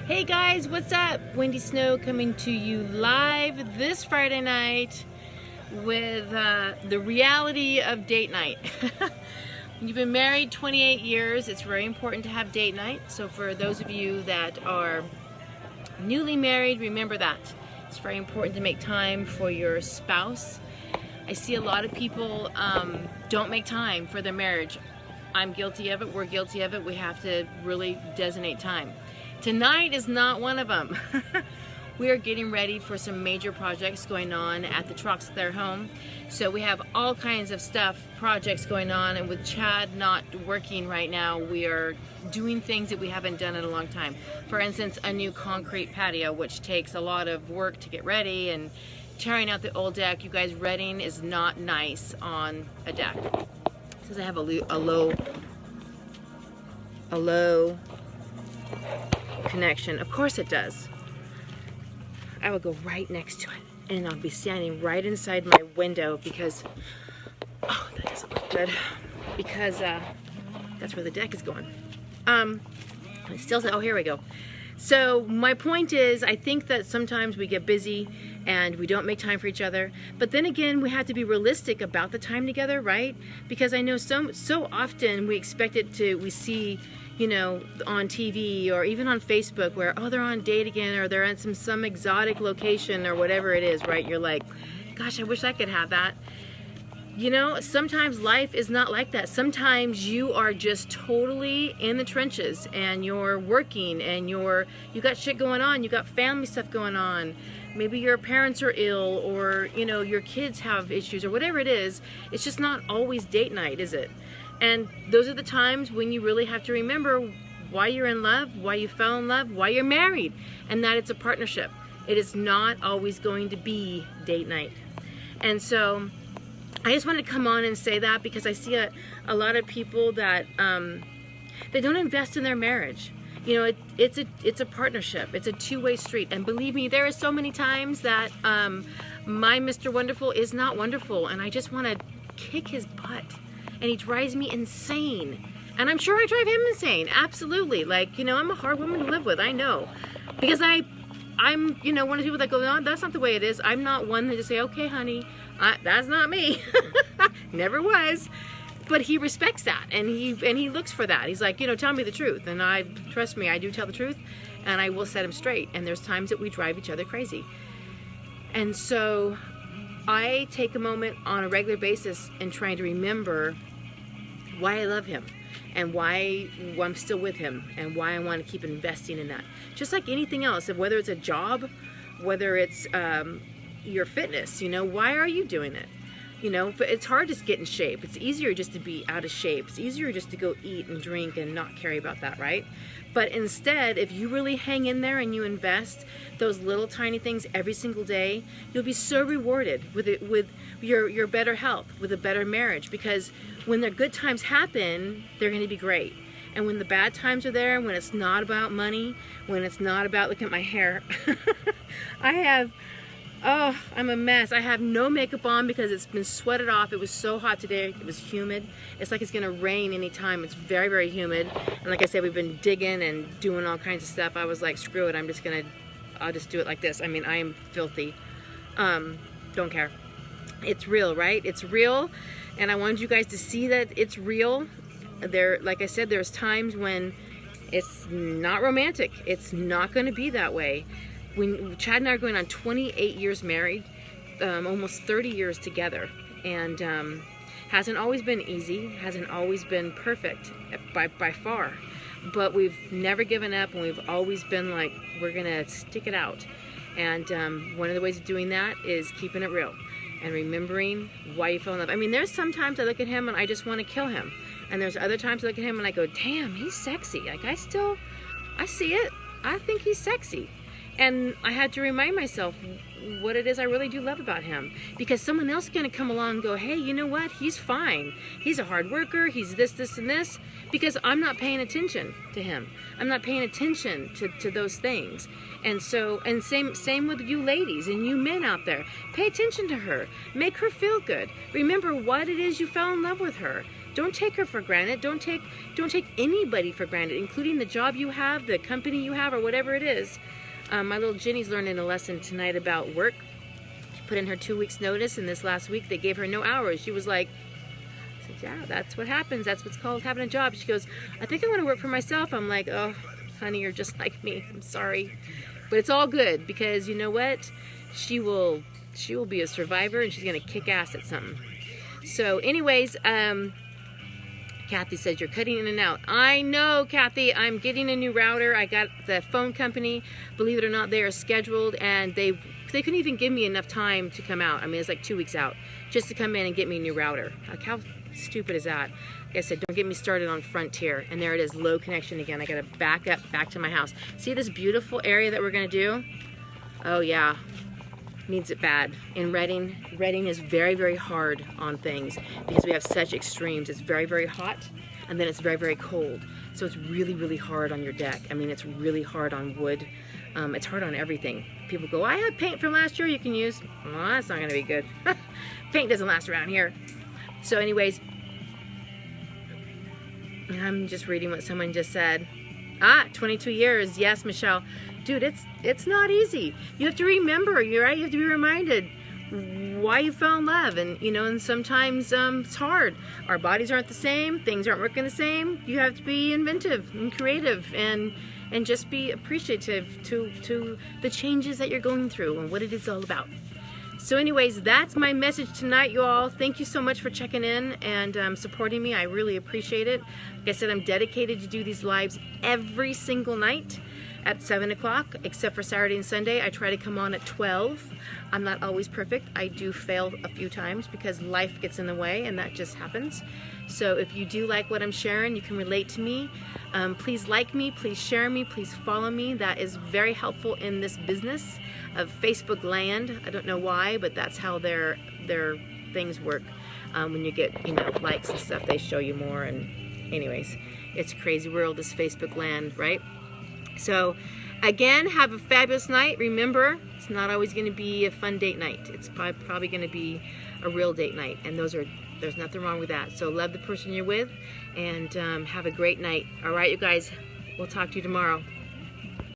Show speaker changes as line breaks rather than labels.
Hey guys, what's up? Wendy Snow coming to you live this Friday night with the reality of date night. You've been married 28 years. It's very important to have date night. So for those of you that are newly married, remember that. It's very important to make time for your spouse. I see a lot of people don't make time for their marriage. I'm guilty of it. We're guilty of it. We have to really designate time. Tonight is not one of them. We are getting ready for some major projects going on at the Troxler home. So we have all kinds of projects going on, and with Chad not working right now, we are doing things that we haven't done in a long time. For instance, a new concrete patio, which takes a lot of work to get ready, and tearing out the old deck. You guys, redding is not nice on a deck. It says I have a low connection. Of course it does. I will go right next to it, and I'll be standing right inside my window because, oh, that doesn't look good, because that's where the deck is going. It still says, oh, here we go. So my point is, I think that sometimes we get busy and we don't make time for each other, but then again, we have to be realistic about the time together, right? Because I know so often we expect it to, we see, you know, on TV or even on Facebook where, oh, they're on a date again, or they're at some exotic location or whatever it is, right? You're like, gosh, I wish I could have that. You know, sometimes life is not like that. Sometimes you are just totally in the trenches and you're working and you got shit going on, you got family stuff going on. Maybe your parents are ill, or, you know, your kids have issues, or whatever it is. It's just not always date night, is it? And those are the times when you really have to remember why you're in love, why you fell in love, why you're married, and that it's a partnership. It is not always going to be date night. And so I just wanted to come on and say that because I see a lot of people that they don't invest in their marriage. You know, it's a partnership. It's a two-way street. And believe me, there are so many times that my Mr. Wonderful is not wonderful, and I just want to kick his butt. And he drives me insane. And I'm sure I drive him insane. Absolutely. Like, you know, I'm a hard woman to live with. I know. Because I'm, you know, one of the people that go, no, that's not the way it is. I'm not one that just say, okay, honey, that's not me. Never was. But he respects that, and he looks for that. He's like, you know, tell me the truth. And trust me, I do tell the truth, and I will set him straight. And there's times that we drive each other crazy. And so I take a moment on a regular basis and trying to remember why I love him and why I'm still with him and why I want to keep investing in that. Just like anything else, whether it's a job, whether it's your fitness, you know, why are you doing it? You know, it's hard to get in shape. It's easier just to be out of shape. It's easier just to go eat and drink and not care about that, right? But instead, if you really hang in there and you invest those little tiny things every single day, you'll be so rewarded with your better health, with a better marriage. Because when the good times happen, they're going to be great. And when the bad times are there, when it's not about money, when it's not about, look at my hair. I'm a mess. I have no makeup on because it's been sweated off. It was so hot today. It was humid. It's like it's going to rain anytime. It's very, very humid. And like I said, we've been digging and doing all kinds of stuff. I was like, screw it. I'll just do it like this. I mean, I am filthy. Don't care. It's real, right? It's real. And I wanted you guys to see that it's real. Like I said, there's times when it's not romantic. It's not going to be that way. When Chad and I are going on 28 years married, almost 30 years together, and hasn't always been easy, hasn't always been perfect by far, but we've never given up, and we've always been like, we're gonna stick it out. And one of the ways of doing that is keeping it real and remembering why you fell in love. I mean, there's sometimes I look at him and I just want to kill him, and there's other times I look at him and I go, damn, he's sexy. Like, I see it. I think he's sexy. And I had to remind myself what it is I really do love about him. Because someone else is going to come along and go, hey, you know what? He's fine. He's a hard worker. He's this, this, and this. Because I'm not paying attention to him. I'm not paying attention to those things. And so, and same with you ladies and you men out there. Pay attention to her. Make her feel good. Remember what it is you fell in love with her. Don't take her for granted. Don't take anybody for granted, including the job you have, the company you have, or whatever it is. My little Jenny's learning a lesson tonight about work. She put in her 2 weeks notice, and this last week they gave her no hours. She was like, I said, yeah, that's what happens. That's what's called having a job. She goes, I think I want to work for myself. I'm like, oh, honey, you're just like me. I'm sorry. But it's all good, because you know what? She will be a survivor, and she's going to kick ass at something. So anyways, Kathy says, you're cutting in and out. I know, Kathy. I'm getting a new router. I got the phone company. Believe it or not, they are scheduled, and they couldn't even give me enough time to come out. I mean, it's like 2 weeks out just to come in and get me a new router. Like, how stupid is that? Like I said, don't get me started on Frontier. And there it is, low connection again. I got to back up back to my house. See this beautiful area that we're going to do? Oh, yeah. Needs it bad. In Redding is very, very hard on things because we have such extremes. It's very, very hot, and then it's very, very cold. So it's really, really hard on your deck. I mean, it's really hard on wood. It's hard on everything. People go, I have paint from last year you can use. Well, that's not going to be good. Paint doesn't last around here. So anyways, I'm just reading what someone just said. 22 years. Yes, Michelle. Dude, it's not easy. You have to remember, you're right, you have to be reminded why you fell in love, and you know, and sometimes it's hard. Our bodies aren't the same, things aren't working the same. You have to be inventive and creative and just be appreciative to the changes that you're going through and what it is all about. So anyways, that's my message tonight, you all. Thank you so much for checking in and supporting me. I really appreciate it. Like I said, I'm dedicated to do these lives every single night at 7 o'clock, except for Saturday and Sunday. I try to come on at 12. I'm not always perfect. I do fail a few times because life gets in the way, and that just happens. So if you do like what I'm sharing, you can relate to me. Please like me, please share me, please follow me. That is very helpful in this business of Facebook land. I don't know why, but that's how their things work. When you get, you know, likes and stuff, they show you more. And anyways, it's a crazy world, this Facebook land, right? So again, have a fabulous night. Remember, it's not always going to be a fun date night. It's probably going to be a real date night, and there's nothing wrong with that. So love the person you're with, and have a great night. All right, you guys, we'll talk to you tomorrow.